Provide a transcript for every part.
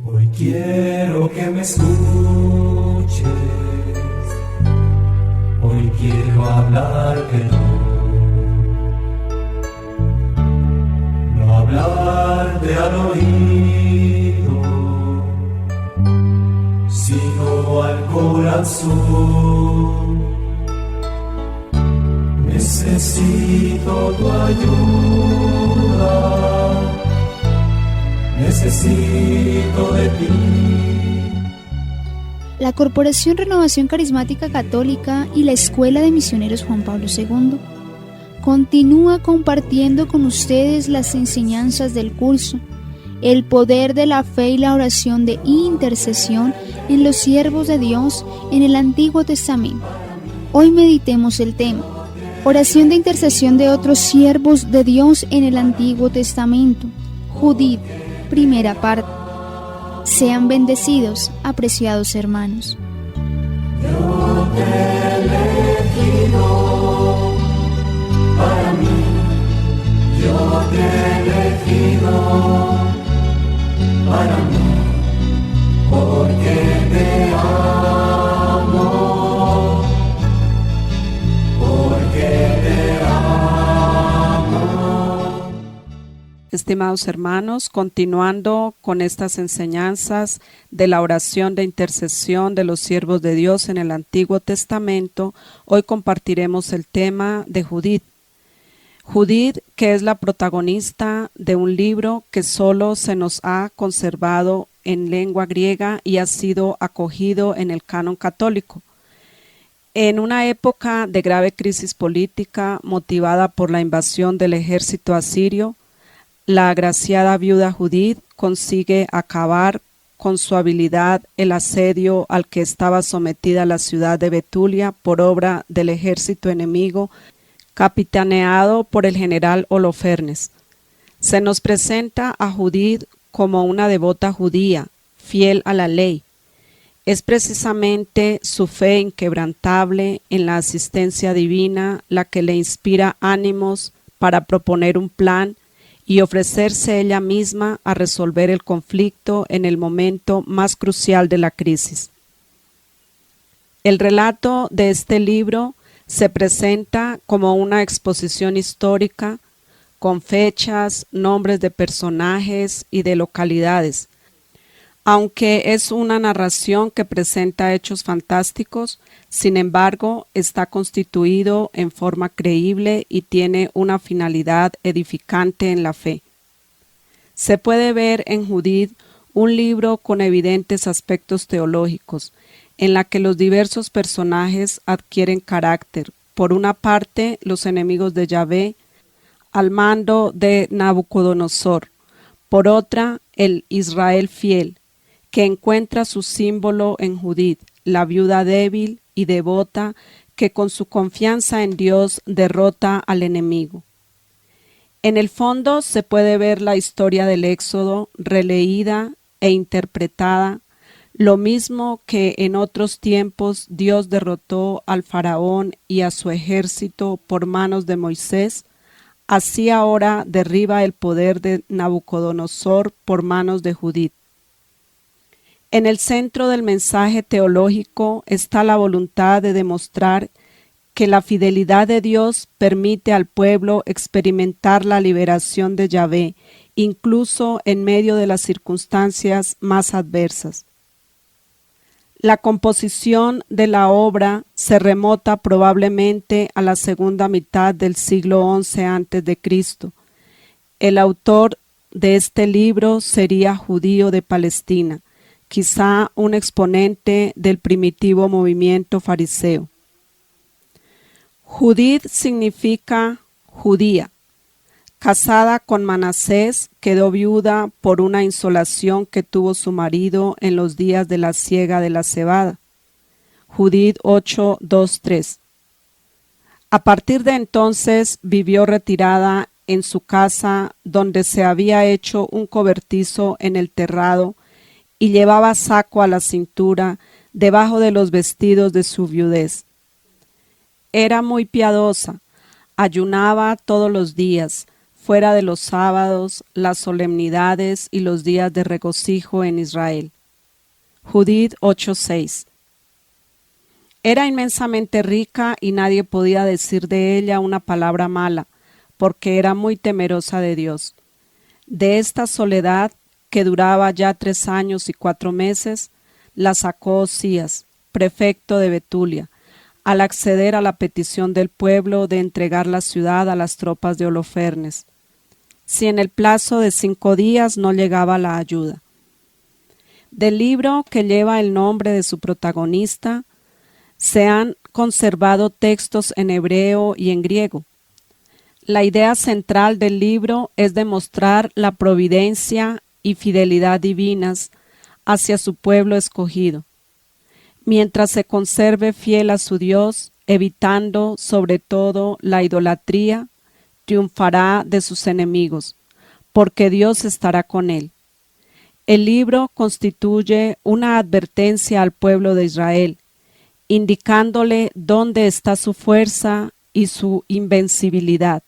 Hoy quiero que me escuches, hoy quiero hablarte no hablarte al oído, sino al corazón. Necesito tu ayuda, necesito de ti. La Corporación Renovación Carismática Católica y la Escuela de Misioneros Juan Pablo II continúa compartiendo con ustedes las enseñanzas del curso El poder de la fe y la oración de intercesión en los siervos de Dios en el Antiguo Testamento. Hoy meditemos el tema Oración de intercesión de otros siervos de Dios en el Antiguo Testamento. Judith, primera parte. Sean bendecidos, apreciados hermanos. Yo te he elegido para mí, yo te he elegido para mí, porque te amo, porque te amo. Estimados hermanos, continuando con estas enseñanzas de la oración de intercesión de los siervos de Dios en el Antiguo Testamento, hoy compartiremos el tema de Judith. Judith, que es la protagonista de un libro que solo se nos ha conservado en lengua griega y ha sido acogido en el canon católico. En una época de grave crisis política motivada por la invasión del ejército asirio, la agraciada viuda Judith consigue acabar con su habilidad el asedio al que estaba sometida la ciudad de Betulia por obra del ejército enemigo, capitaneado por el general Holofernes. Se nos presenta a Judith como una devota judía, fiel a la ley. Es precisamente su fe inquebrantable en la asistencia divina la que le inspira ánimos para proponer un plan y ofrecerse ella misma a resolver el conflicto en el momento más crucial de la crisis. El relato de este libro se presenta como una exposición histórica con fechas, nombres de personajes y de localidades. Aunque es una narración que presenta hechos fantásticos, sin embargo, está constituido en forma creíble y tiene una finalidad edificante en la fe. Se puede ver en Judith un libro con evidentes aspectos teológicos, en la que los diversos personajes adquieren carácter. Por una parte, los enemigos de Yahvé, al mando de Nabucodonosor. Por otra, el Israel fiel, que encuentra su símbolo en Judith, la viuda débil y devota que con su confianza en Dios derrota al enemigo. En el fondo se puede ver la historia del Éxodo releída e interpretada, lo mismo que en otros tiempos Dios derrotó al faraón y a su ejército por manos de Moisés, así ahora derriba el poder de Nabucodonosor por manos de Judith. En el centro del mensaje teológico está la voluntad de demostrar que la fidelidad de Dios permite al pueblo experimentar la liberación de Yahvé, incluso en medio de las circunstancias más adversas. La composición de la obra se remota probablemente a la segunda mitad del siglo XI a.C. El autor de este libro sería judío de Palestina, quizá un exponente del primitivo movimiento fariseo. Judith significa judía. Casada con Manasés, quedó viuda por una insolación que tuvo su marido en los días de la siega de la cebada. Judith 8:2-3. A partir de entonces vivió retirada en su casa, donde se había hecho un cobertizo en el terrado, y llevaba saco a la cintura debajo de los vestidos de su viudez. Era muy piadosa, ayunaba todos los días, fuera de los sábados, las solemnidades y los días de regocijo en Israel. Judith 8:6. Era inmensamente rica y nadie podía decir de ella una palabra mala, porque era muy temerosa de Dios. De esta soledad, que duraba ya 3 años y 4 meses, la sacó Osías, prefecto de Betulia, al acceder a la petición del pueblo de entregar la ciudad a las tropas de Holofernes, si en el plazo de 5 días no llegaba la ayuda. Del libro que lleva el nombre de su protagonista, se han conservado textos en hebreo y en griego. La idea central del libro es demostrar la providencia y fidelidad divinas hacia su pueblo escogido, mientras se conserve fiel a su Dios, evitando sobre todo la idolatría, triunfará de sus enemigos, porque Dios estará con él. El libro constituye una advertencia al pueblo de Israel, indicándole dónde está su fuerza y su invencibilidad.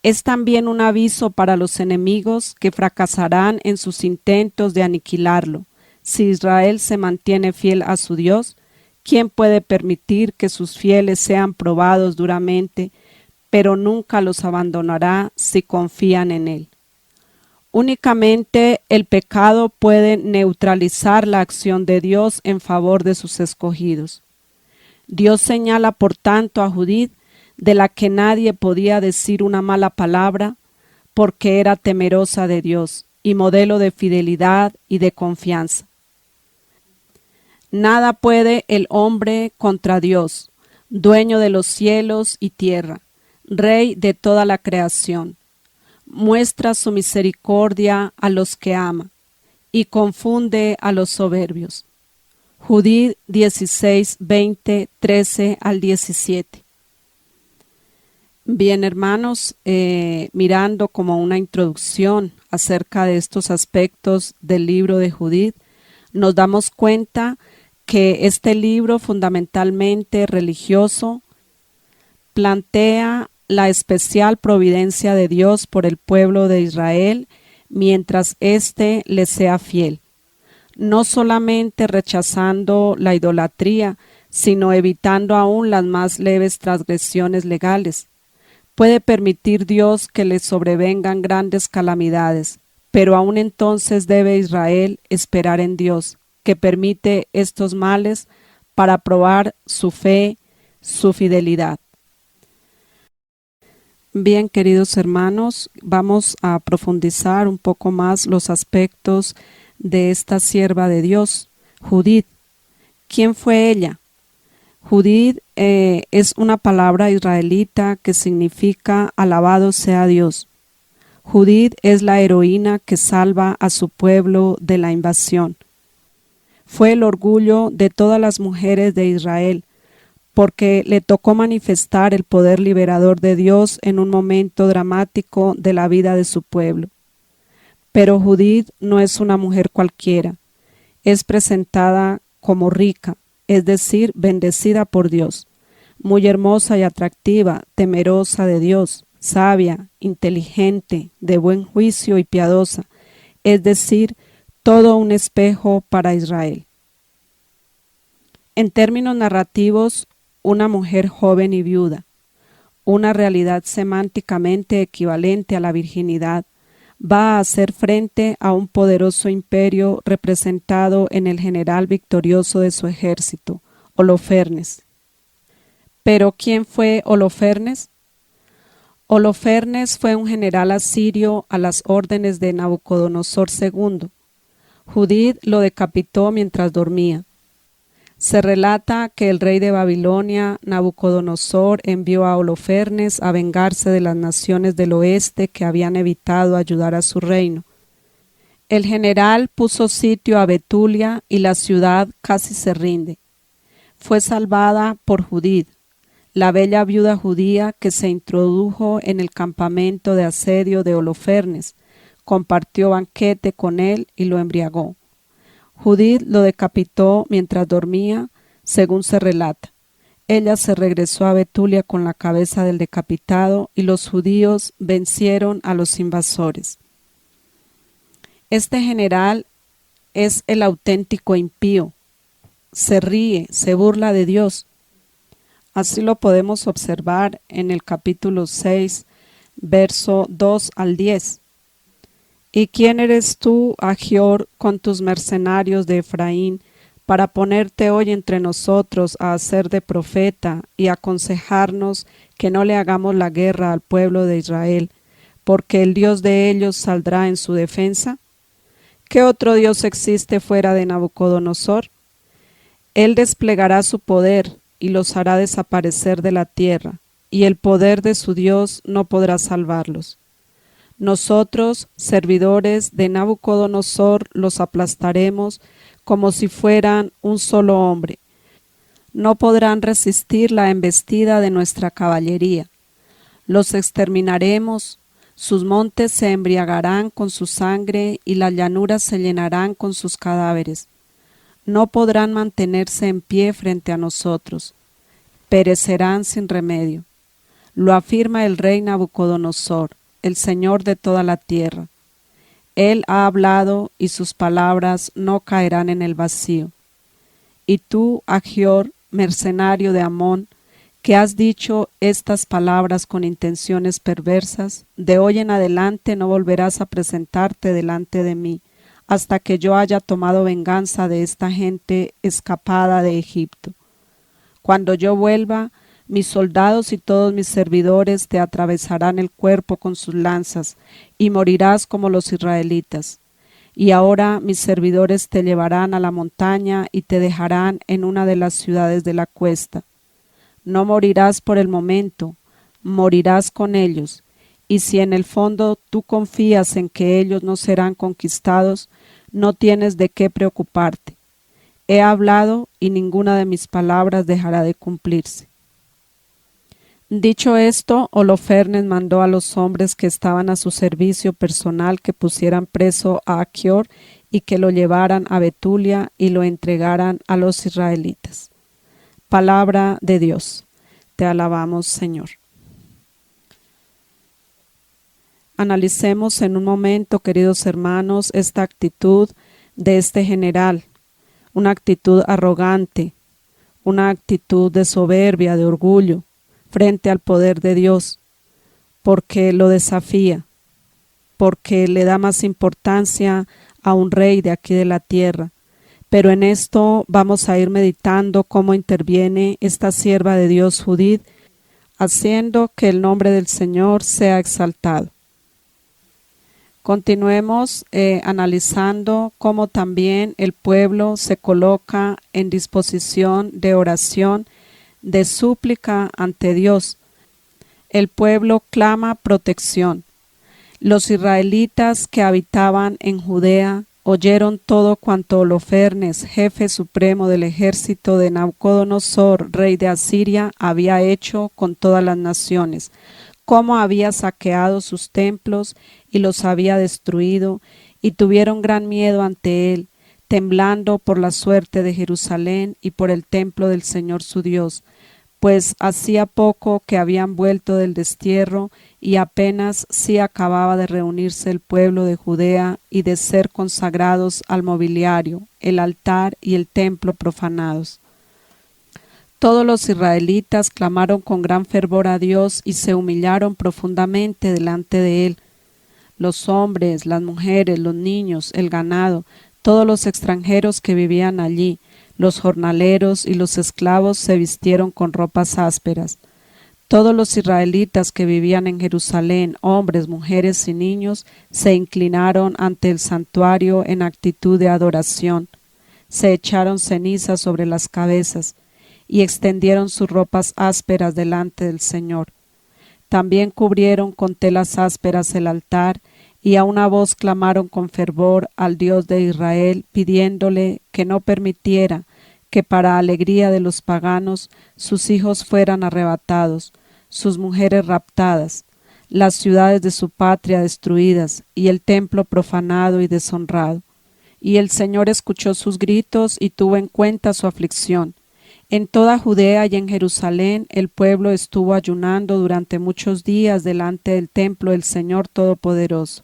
Es también un aviso para los enemigos que fracasarán en sus intentos de aniquilarlo. Si Israel se mantiene fiel a su Dios, ¿quién puede permitir que sus fieles sean probados duramente, pero nunca los abandonará si confían en él? Únicamente el pecado puede neutralizar la acción de Dios en favor de sus escogidos. Dios señala por tanto a Judith, de la que nadie podía decir una mala palabra, porque era temerosa de Dios y modelo de fidelidad y de confianza. Nada puede el hombre contra Dios, dueño de los cielos y tierra, Rey de toda la creación. Muestra su misericordia a los que ama y confunde a los soberbios. Judith 16, 20, 13 al 17. Bien, hermanos, mirando como una introducción acerca de estos aspectos del libro de Judith, nos damos cuenta que este libro fundamentalmente religioso plantea la especial providencia de Dios por el pueblo de Israel mientras éste le sea fiel, no solamente rechazando la idolatría, sino evitando aún las más leves transgresiones legales. Puede permitir Dios que le sobrevengan grandes calamidades, pero aún entonces debe Israel esperar en Dios, que permite estos males para probar su fe, su fidelidad. Bien, queridos hermanos, vamos a profundizar un poco más los aspectos de esta sierva de Dios, Judith. ¿Quién fue ella? Judith es una palabra israelita que significa alabado sea Dios. Judith es la heroína que salva a su pueblo de la invasión. Fue el orgullo de todas las mujeres de Israel, porque le tocó manifestar el poder liberador de Dios en un momento dramático de la vida de su pueblo. Pero Judith no es una mujer cualquiera, es presentada como rica, es decir, bendecida por Dios, muy hermosa y atractiva, temerosa de Dios, sabia, inteligente, de buen juicio y piadosa, es decir, todo un espejo para Israel. En términos narrativos, una mujer joven y viuda, una realidad semánticamente equivalente a la virginidad, va a hacer frente a un poderoso imperio representado en el general victorioso de su ejército, Holofernes. ¿Pero quién fue Holofernes? Holofernes fue un general asirio a las órdenes de Nabucodonosor II. Judith lo decapitó mientras dormía. Se relata que el rey de Babilonia, Nabucodonosor, envió a Holofernes a vengarse de las naciones del oeste que habían evitado ayudar a su reino. El general puso sitio a Betulia y la ciudad casi se rinde. Fue salvada por Judith, la bella viuda judía que se introdujo en el campamento de asedio de Holofernes, compartió banquete con él y lo embriagó. Judith lo decapitó mientras dormía, según se relata. ella se regresó a Betulia con la cabeza del decapitado y los judíos vencieron a los invasores. Este general es el auténtico impío. Se ríe, se burla de Dios. Así lo podemos observar en el capítulo 6, verso 2 al 10. ¿Y quién eres tú, Agior, con tus mercenarios de Efraín, para ponerte hoy entre nosotros a hacer de profeta y aconsejarnos que no le hagamos la guerra al pueblo de Israel, porque el Dios de ellos saldrá en su defensa? ¿Qué otro Dios existe fuera de Nabucodonosor? Él desplegará su poder y los hará desaparecer de la tierra, y el poder de su Dios no podrá salvarlos. Nosotros, servidores de Nabucodonosor, los aplastaremos como si fueran un solo hombre. No podrán resistir la embestida de nuestra caballería. Los exterminaremos, sus montes se embriagarán con su sangre y las llanuras se llenarán con sus cadáveres. No podrán mantenerse en pie frente a nosotros. Perecerán sin remedio. Lo afirma el rey Nabucodonosor, el Señor de toda la tierra. Él ha hablado y sus palabras no caerán en el vacío. Y tú, Agior, mercenario de Amón, que has dicho estas palabras con intenciones perversas, de hoy en adelante no volverás a presentarte delante de mí, hasta que yo haya tomado venganza de esta gente escapada de Egipto. Cuando yo vuelva, mis soldados y todos mis servidores te atravesarán el cuerpo con sus lanzas, y morirás como los israelitas. Y ahora mis servidores te llevarán a la montaña y te dejarán en una de las ciudades de la cuesta. No morirás por el momento, morirás con ellos, y si en el fondo tú confías en que ellos no serán conquistados, no tienes de qué preocuparte. He hablado y ninguna de mis palabras dejará de cumplirse. Dicho esto, Holofernes mandó a los hombres que estaban a su servicio personal que pusieran preso a Achior y que lo llevaran a Betulia y lo entregaran a los israelitas. Palabra de Dios. Te alabamos, Señor. Analicemos en un momento, queridos hermanos, esta actitud de este general, una actitud arrogante, una actitud de soberbia, de orgullo, frente al poder de Dios, porque lo desafía, porque le da más importancia a un rey de aquí de la tierra. Pero en esto vamos a ir meditando cómo interviene esta sierva de Dios Judith, haciendo que el nombre del Señor sea exaltado. Continuemos analizando cómo también el pueblo se coloca en disposición de oración, de súplica ante Dios. El pueblo clama protección. Los israelitas que habitaban en Judea oyeron todo cuanto Holofernes, jefe supremo del ejército de Nabucodonosor, rey de Asiria, había hecho con todas las naciones, cómo había saqueado sus templos y los había destruido, y tuvieron gran miedo ante él, temblando por la suerte de Jerusalén y por el templo del Señor su Dios, pues hacía poco que habían vuelto del destierro y apenas sí acababa de reunirse el pueblo de Judea y de ser consagrados al mobiliario, el altar y el templo profanados. Todos los israelitas clamaron con gran fervor a Dios y se humillaron profundamente delante de él. Los hombres, las mujeres, los niños, el ganado, todos los extranjeros que vivían allí, los jornaleros y los esclavos se vistieron con ropas ásperas. Todos los israelitas que vivían en Jerusalén, hombres, mujeres y niños, se inclinaron ante el santuario en actitud de adoración. Se echaron cenizas sobre las cabezas y extendieron sus ropas ásperas delante del Señor. También cubrieron con telas ásperas el altar y a una voz clamaron con fervor al Dios de Israel, pidiéndole que no permitiera que para alegría de los paganos sus hijos fueran arrebatados, sus mujeres raptadas, las ciudades de su patria destruidas y el templo profanado y deshonrado. Y el Señor escuchó sus gritos y tuvo en cuenta su aflicción, En toda Judea y en Jerusalén el pueblo estuvo ayunando durante muchos días delante del templo del Señor Todopoderoso.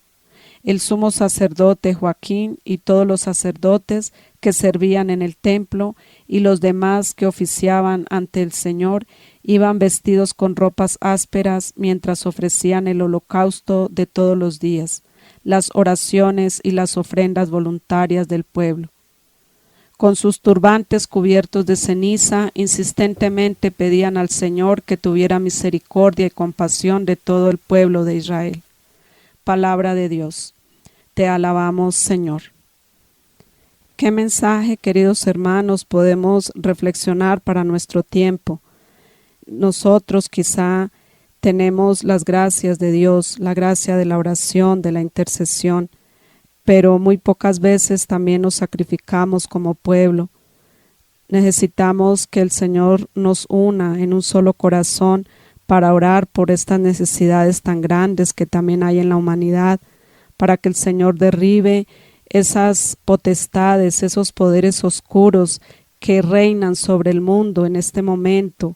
El sumo sacerdote Joaquín y todos los sacerdotes que servían en el templo y los demás que oficiaban ante el Señor iban vestidos con ropas ásperas mientras ofrecían el holocausto de todos los días, las oraciones y las ofrendas voluntarias del pueblo. Con sus turbantes cubiertos de ceniza, insistentemente pedían al Señor que tuviera misericordia y compasión de todo el pueblo de Israel. Palabra de Dios. Te alabamos, Señor. ¿Qué mensaje, queridos hermanos, podemos reflexionar para nuestro tiempo? Nosotros quizá tenemos las gracias de Dios, la gracia de la oración, de la intercesión, pero muy pocas veces también nos sacrificamos como pueblo. Necesitamos que el Señor nos una en un solo corazón para orar por estas necesidades tan grandes que también hay en la humanidad, para que el Señor derribe esas potestades, esos poderes oscuros que reinan sobre el mundo en este momento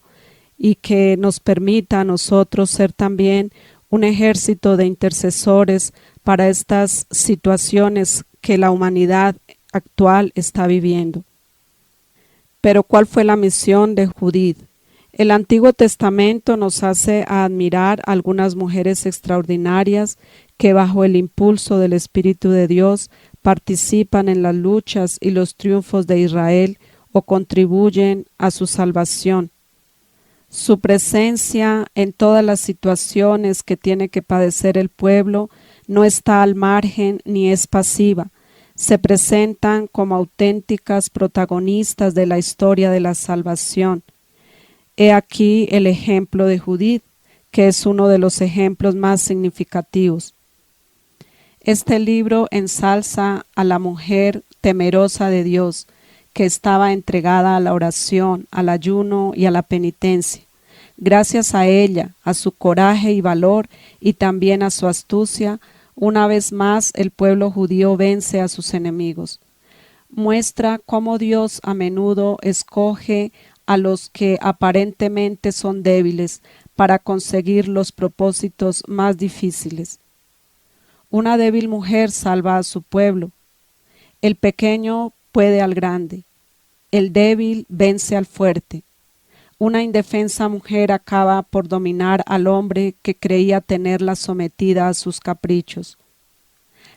y que nos permita a nosotros ser también un ejército de intercesores para estas situaciones que la humanidad actual está viviendo. Pero ¿cuál fue la misión de Judith? El Antiguo Testamento nos hace admirar a algunas mujeres extraordinarias que bajo el impulso del Espíritu de Dios participan en las luchas y los triunfos de Israel o contribuyen a su salvación. Su presencia en todas las situaciones que tiene que padecer el pueblo no está al margen ni es pasiva. Se presentan como auténticas protagonistas de la historia de la salvación. He aquí el ejemplo de Judith, que es uno de los ejemplos más significativos. Este libro ensalza a la mujer temerosa de Dios, que estaba entregada a la oración, al ayuno y a la penitencia. Gracias a ella, a su coraje y valor y también a su astucia, una vez más el pueblo judío vence a sus enemigos. Muestra cómo Dios a menudo escoge a los que aparentemente son débiles para conseguir los propósitos más difíciles. Una débil mujer salva a su pueblo. El pequeño puede al grande. El débil vence al fuerte. Una indefensa mujer acaba por dominar al hombre que creía tenerla sometida a sus caprichos.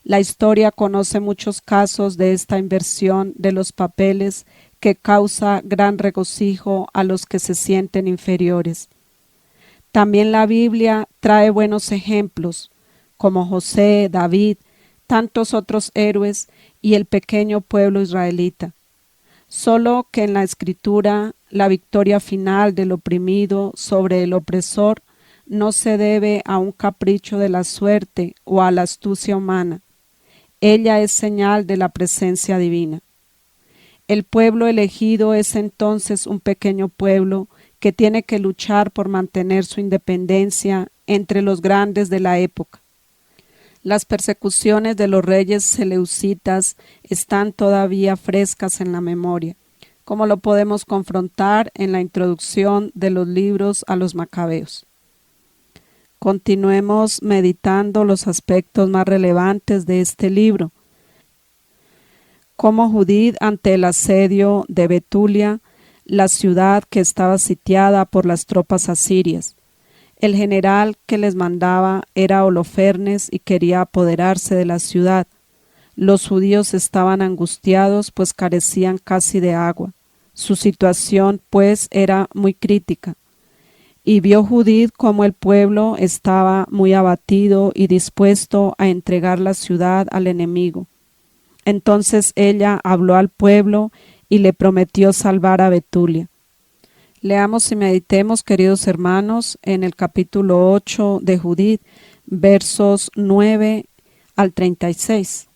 La historia conoce muchos casos de esta inversión de los papeles que causa gran regocijo a los que se sienten inferiores. También la Biblia trae buenos ejemplos, como José, David, tantos otros héroes y el pequeño pueblo israelita. Solo que en la Escritura la victoria final del oprimido sobre el opresor no se debe a un capricho de la suerte o a la astucia humana. Ella es señal de la presencia divina. El pueblo elegido es entonces un pequeño pueblo que tiene que luchar por mantener su independencia entre los grandes de la época. Las persecuciones de los reyes seleucitas están todavía frescas en la memoria, como lo podemos confrontar en la introducción de los libros a los Macabeos. Continuemos meditando los aspectos más relevantes de este libro. Como Judith ante el asedio de Betulia, la ciudad que estaba sitiada por las tropas asirias. El general que les mandaba era Holofernes y quería apoderarse de la ciudad. Los judíos estaban angustiados, pues carecían casi de agua. Su situación, pues, era muy crítica. Y vio Judith cómo el pueblo estaba muy abatido y dispuesto a entregar la ciudad al enemigo. Entonces ella habló al pueblo y le prometió salvar a Betulia. Leamos y meditemos, queridos hermanos, en el capítulo 8 de Judith, versos 9 al 36.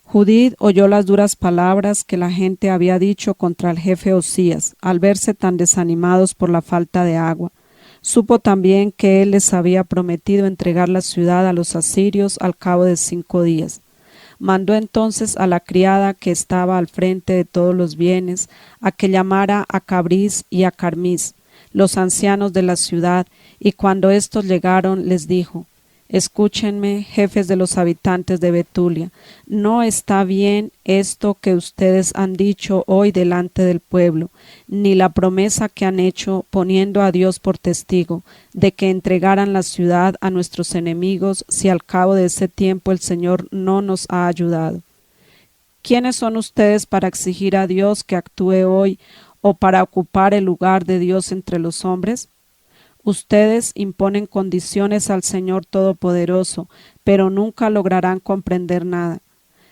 Judith oyó las duras palabras que la gente había dicho contra el jefe Osías, al verse tan desanimados por la falta de agua. Supo también que él les había prometido entregar la ciudad a los asirios al cabo de 5 días. Mandó entonces a la criada que estaba al frente de todos los bienes a que llamara a Cabris y a Carmis, los ancianos de la ciudad, y cuando éstos llegaron les dijo: Escúchenme, jefes de los habitantes de Betulia, no está bien esto que ustedes han dicho hoy delante del pueblo, ni la promesa que han hecho poniendo a Dios por testigo de que entregaran la ciudad a nuestros enemigos si al cabo de ese tiempo el Señor no nos ha ayudado. ¿Quiénes son ustedes para exigir a Dios que actúe hoy o para ocupar el lugar de Dios entre los hombres? Ustedes imponen condiciones al Señor Todopoderoso, pero nunca lograrán comprender nada.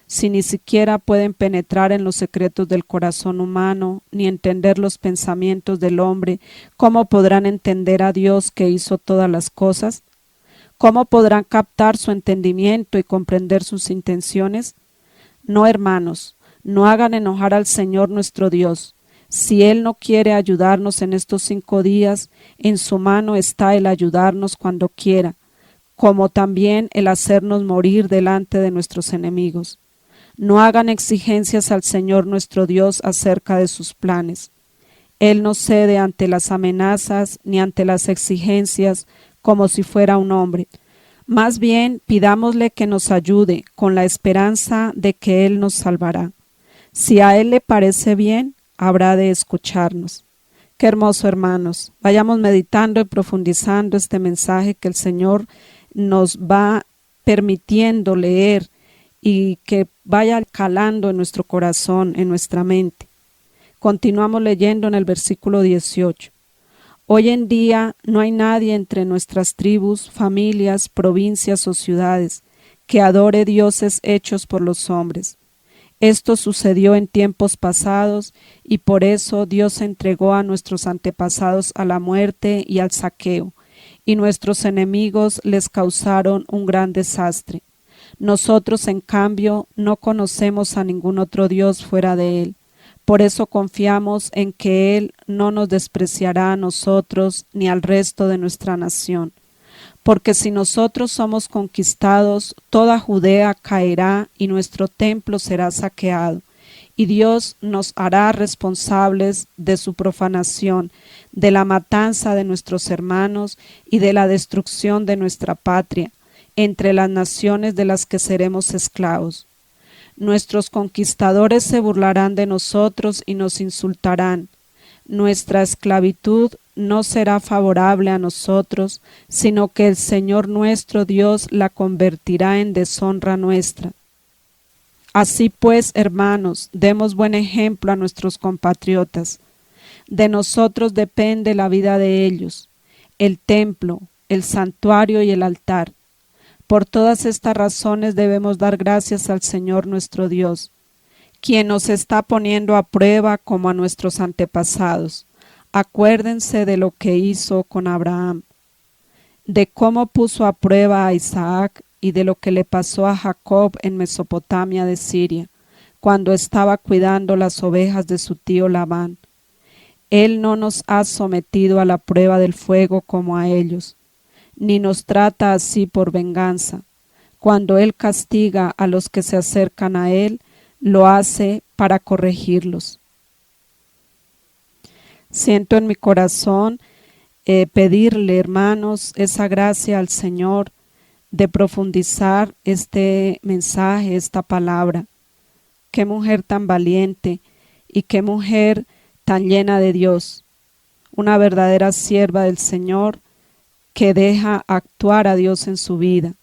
Si ni siquiera pueden penetrar en los secretos del corazón humano, ni entender los pensamientos del hombre, ¿cómo podrán entender a Dios que hizo todas las cosas? ¿Cómo podrán captar su entendimiento y comprender sus intenciones? No, hermanos, no hagan enojar al Señor nuestro Dios. Si Él no quiere ayudarnos en estos 5 días, en su mano está el ayudarnos cuando quiera, como también el hacernos morir delante de nuestros enemigos. No hagan exigencias al Señor nuestro Dios acerca de sus planes. Él no cede ante las amenazas ni ante las exigencias como si fuera un hombre. Más bien, pidámosle que nos ayude con la esperanza de que Él nos salvará. Si a Él le parece bien, habrá de escucharnos. Qué hermoso, hermanos. Vayamos meditando y profundizando este mensaje que el Señor nos va permitiendo leer y que vaya calando en nuestro corazón, en nuestra mente. Continuamos leyendo en el versículo 18. Hoy en día no hay nadie entre nuestras tribus, familias, provincias o ciudades que adore dioses hechos por los hombres. Esto sucedió en tiempos pasados y por eso Dios entregó a nuestros antepasados a la muerte y al saqueo, y nuestros enemigos les causaron un gran desastre. Nosotros, en cambio, no conocemos a ningún otro Dios fuera de Él. Por eso confiamos en que Él no nos despreciará a nosotros ni al resto de nuestra nación. Porque si nosotros somos conquistados, toda Judea caerá y nuestro templo será saqueado, y Dios nos hará responsables de su profanación, de la matanza de nuestros hermanos y de la destrucción de nuestra patria, entre las naciones de las que seremos esclavos. Nuestros conquistadores se burlarán de nosotros y nos insultarán. Nuestra esclavitud no será favorable a nosotros, sino que el Señor nuestro Dios la convertirá en deshonra nuestra. Así pues, hermanos, demos buen ejemplo a nuestros compatriotas. De nosotros depende la vida de ellos, el templo, el santuario y el altar. Por todas estas razones debemos dar gracias al Señor nuestro Dios, quien nos está poniendo a prueba como a nuestros antepasados. Acuérdense de lo que hizo con Abraham, de cómo puso a prueba a Isaac y de lo que le pasó a Jacob en Mesopotamia de Siria, cuando estaba cuidando las ovejas de su tío Labán. Él no nos ha sometido a la prueba del fuego como a ellos, ni nos trata así por venganza. Cuando Él castiga a los que se acercan a Él, lo hace para corregirlos. Siento en mi corazón pedirle, hermanos, esa gracia al Señor de profundizar este mensaje, esta palabra. Qué mujer tan valiente y qué mujer tan llena de Dios. Una verdadera sierva del Señor que deja actuar a Dios en su vida.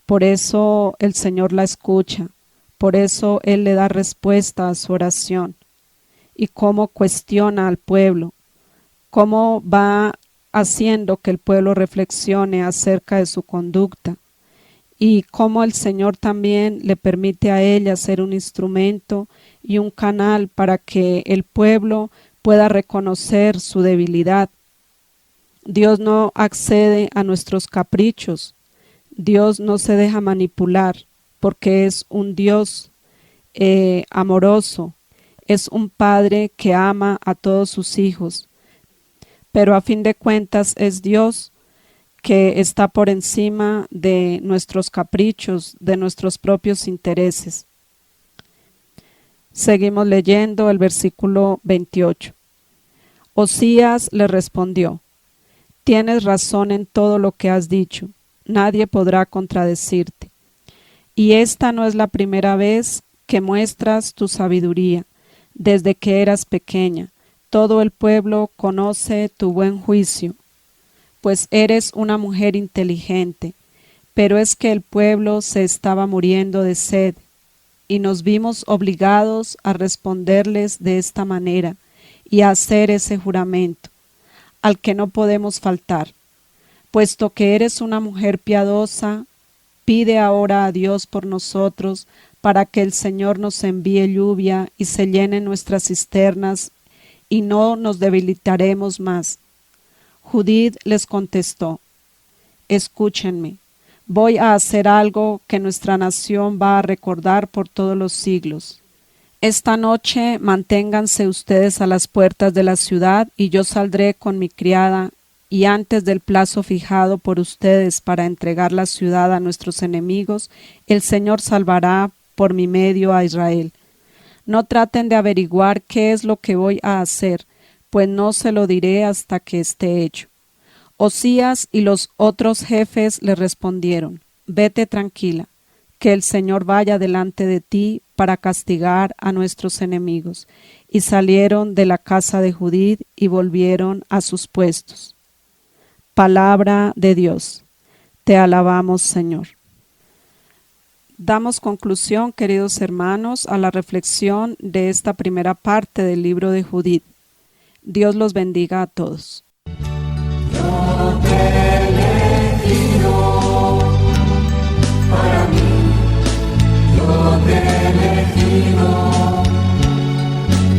Por eso el Señor la escucha. Por eso Él le da respuesta a su oración. Y cómo cuestiona al pueblo, cómo va haciendo que el pueblo reflexione acerca de su conducta y cómo el Señor también le permite a ella ser un instrumento y un canal para que el pueblo pueda reconocer su debilidad. Dios no accede a nuestros caprichos, Dios no se deja manipular porque es un Dios amoroso. Es un padre que ama a todos sus hijos, pero a fin de cuentas es Dios que está por encima de nuestros caprichos, de nuestros propios intereses. Seguimos leyendo el versículo 28. Osías le respondió: tienes razón en todo lo que has dicho, nadie podrá contradecirte. Y esta no es la primera vez que muestras tu sabiduría, desde que eras pequeña. Todo el pueblo conoce tu buen juicio, pues eres una mujer inteligente. Pero es que el pueblo se estaba muriendo de sed, y nos vimos obligados a responderles de esta manera y a hacer ese juramento, al que no podemos faltar. Puesto que eres una mujer piadosa, pide ahora a Dios por nosotros, para que el Señor nos envíe lluvia y se llenen nuestras cisternas, y no nos debilitaremos más. Judith les contestó: escúchenme, voy a hacer algo que nuestra nación va a recordar por todos los siglos. Esta noche manténganse ustedes a las puertas de la ciudad, y yo saldré con mi criada, y antes del plazo fijado por ustedes para entregar la ciudad a nuestros enemigos, el Señor salvará por mi medio a Israel. No traten de averiguar qué es lo que voy a hacer, pues no se lo diré hasta que esté hecho. Osías y los otros jefes le respondieron: vete tranquila, que el Señor vaya delante de ti para castigar a nuestros enemigos. Y salieron de la casa de Judith y volvieron a sus puestos. Palabra de Dios. Te alabamos, Señor. Damos conclusión, queridos hermanos, a la reflexión de esta primera parte del libro de Judith. Dios los bendiga a todos. Yo te he elegido para mí, yo te he elegido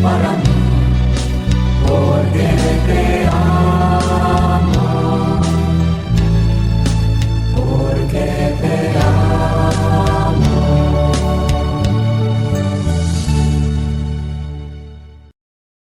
para mí.